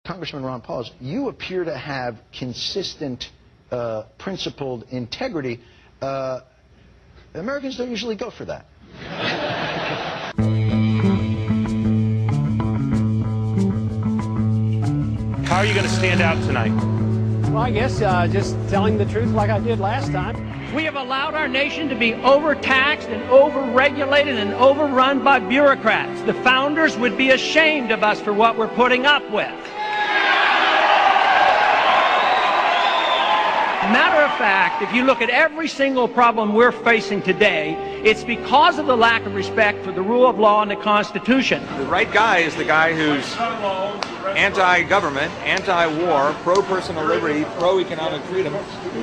Congressman Ron Paul, is you appear to have consistent, principled integrity. Americans don't usually go for that. How are you going to stand out tonight? Well, I guess just telling the truth like I did last time. We have allowed our nation to be overtaxed and overregulated and overrun by bureaucrats. The founders would be ashamed of us for what we're putting up with. Matter of fact, if you look at every single problem we're facing today, it's because of the lack of respect for the rule of law and the Constitution. The right guy is the guy who's anti-government, anti-war, pro-personal liberty, pro-economic freedom.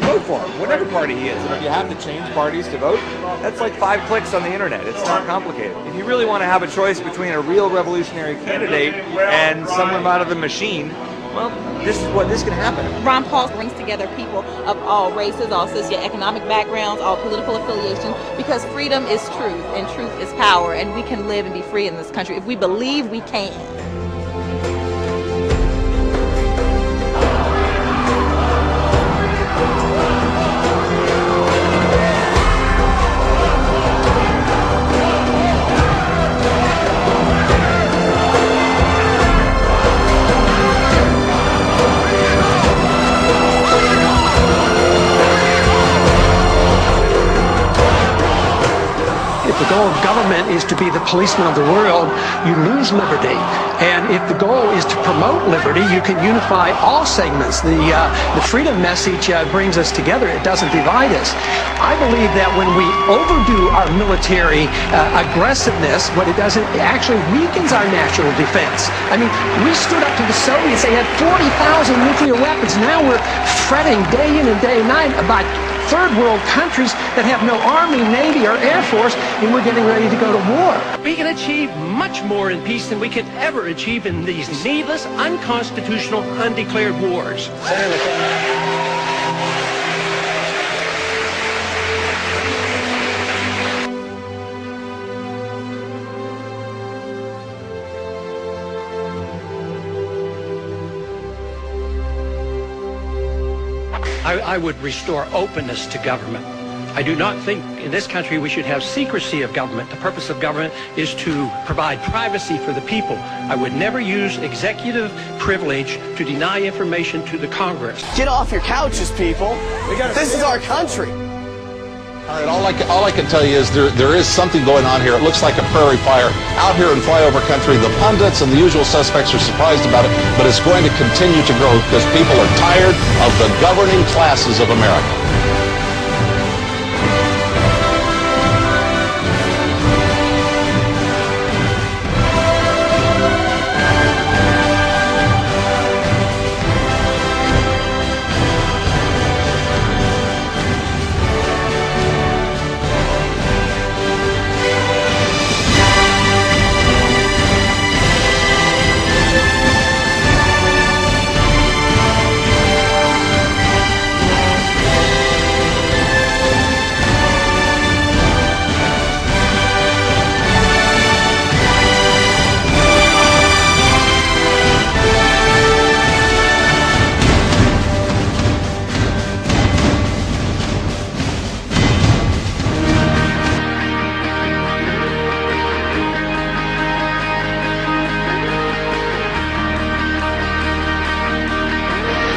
Vote for him, whatever party he is. And if you have to change parties to vote, that's like 5 clicks on the internet. It's not complicated. If you really want to have a choice between a real revolutionary candidate and someone out of the machine, well, this can happen. Ron Paul brings together people of all races, all socioeconomic backgrounds, all political affiliations, because freedom is truth and truth is power, and we can live and be free in this country if we believe we can. If the goal of government is to be the policeman of the world, you lose liberty. And if the goal is to promote liberty, you can unify all segments. The freedom message brings us together. It doesn't divide us. I believe that when we overdo our military aggressiveness, what it does, it actually weakens our national defense. I mean, we stood up to the Soviets. They had 40,000 nuclear weapons. Now we're fretting day in and day night about third world countries that have no army, navy, or air force, and we're getting ready to go to war. We can achieve much more in peace than we could ever achieve in these needless, unconstitutional, undeclared wars. I would restore openness to government. I do not think in this country we should have secrecy of government. The purpose of government is to provide privacy for the people. I would never use executive privilege to deny information to the Congress. Get off your couches, people. This is our country. All right, all I can tell you is there is something going on here. It looks like a prairie fire out here in flyover country. The pundits and the usual suspects are surprised about it, but it's going to continue to grow because people are tired of the governing classes of America.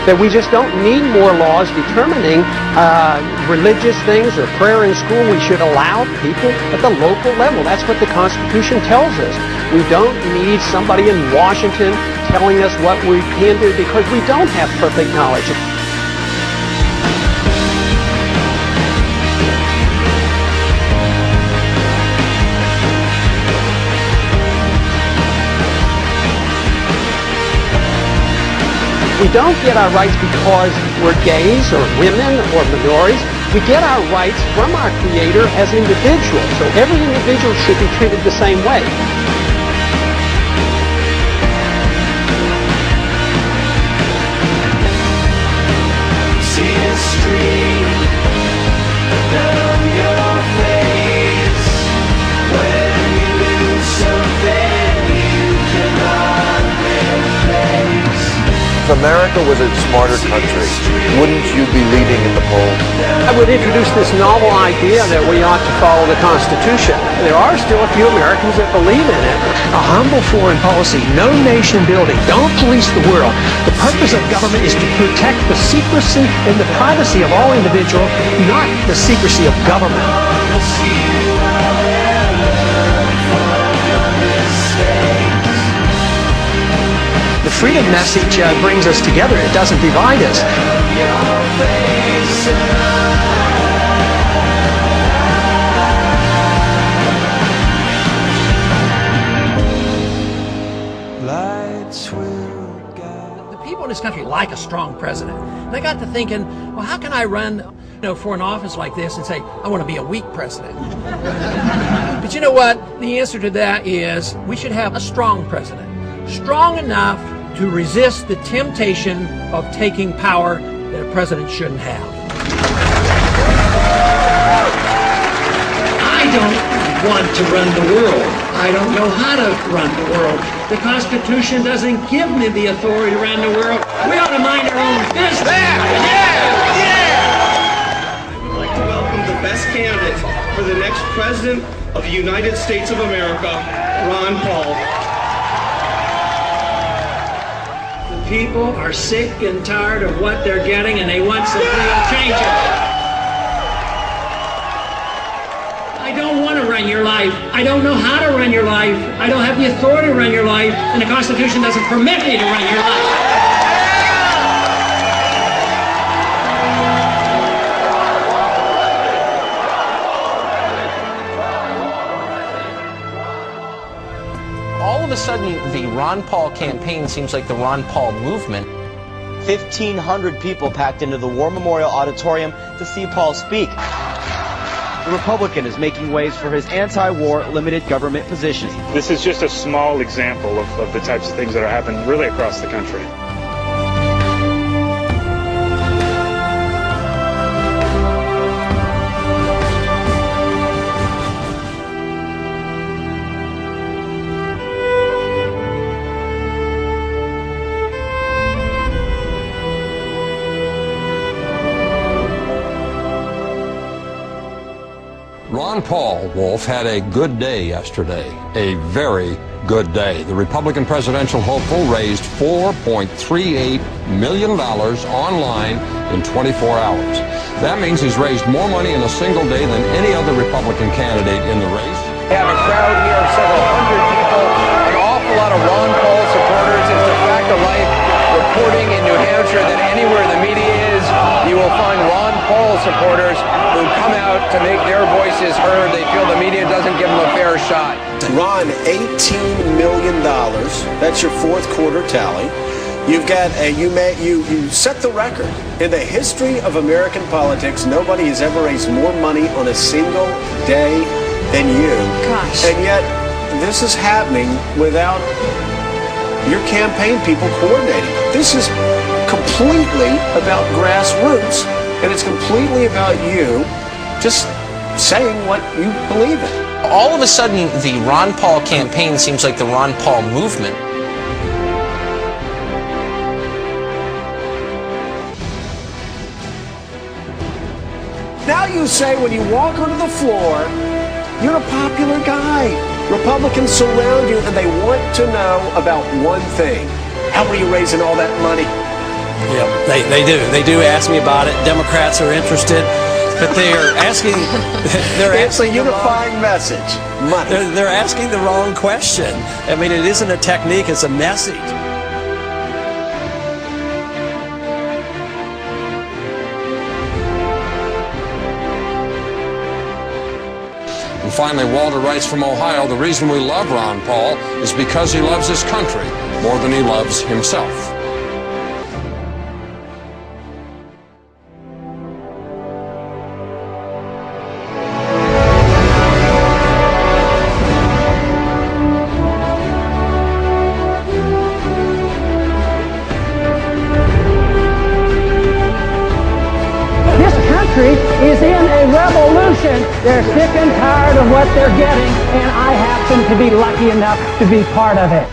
That we just don't need more laws determining religious things or prayer in school. We should allow people at the local level. That's what the Constitution tells us. We don't need somebody in Washington telling us what we can do because we don't have perfect knowledge. We don't get our rights because we're gays or women or minorities. We get our rights from our Creator as individuals. So every individual should be treated the same way. See a stream down your face when you lose something you cannot replace. If America was a smarter country, wouldn't you be leading in the polls? I would introduce this novel idea that we ought to follow the Constitution. There are still a few Americans that believe in it. A humble foreign policy, no nation building, don't police the world. The purpose of government is to protect the secrecy and the privacy of all individuals, not the secrecy of government. The freedom message brings us together. It doesn't divide us. The people in this country like a strong president. And I got to thinking, well, how can I run for an office like this and say, I want to be a weak president? But you know what? The answer to that is we should have a strong president. Strong enough to resist the temptation of taking power that a president shouldn't have. I don't want to run the world. I don't know how to run the world. The Constitution doesn't give me the authority to run the world. We ought to mind our own business. I would like to welcome the best candidate for the next president of the United States of America, Ron Paul. People are sick and tired of what they're getting, and they want some real changes. I don't want to run your life. I don't know how to run your life. I don't have the authority to run your life, and the Constitution doesn't permit me to run your life. All of a sudden, the Ron Paul campaign seems like the Ron Paul movement. 1,500 people packed into the War Memorial Auditorium to see Paul speak. The Republican is making waves for his anti-war limited government position. This is just a small example of the types of things that are happening really across the country. Ron Paul, Wolf, had a good day yesterday, a very good day. The Republican presidential hopeful raised $4.38 million online in 24 hours. That means he's raised more money in a single day than any other Republican candidate in the race. We have a crowd here of several hundred people, an awful lot of Ron Paul supporters. It's a fact of life reporting in New Hampshire that anywhere the media is, you will find Ron Paul supporters who come out to make their voices heard. They feel the media doesn't give them a fair shot. Ron, $18 million. That's your fourth quarter tally. You've got you set the record in the history of American politics. Nobody has ever raised more money on a single day than you. Gosh. And yet this is happening without your campaign people coordinating. This is completely about grassroots, and it's completely about you just saying what you believe in. All of a sudden, the Ron Paul campaign seems like the Ron Paul movement. Now you say when you walk onto the floor, you're a popular guy. Republicans surround you and they want to know about one thing. How are you raising all that money? Yeah, they do. They do ask me about it. Democrats are interested, but they are asking. It's a unifying message. Money. They're asking the wrong question. I mean, it isn't a technique; it's a message. And finally, Walter writes from Ohio, the reason we love Ron Paul is because he loves his country more than he loves himself. Is in a revolution. They're sick and tired of what they're getting, and I happen to be lucky enough to be part of it.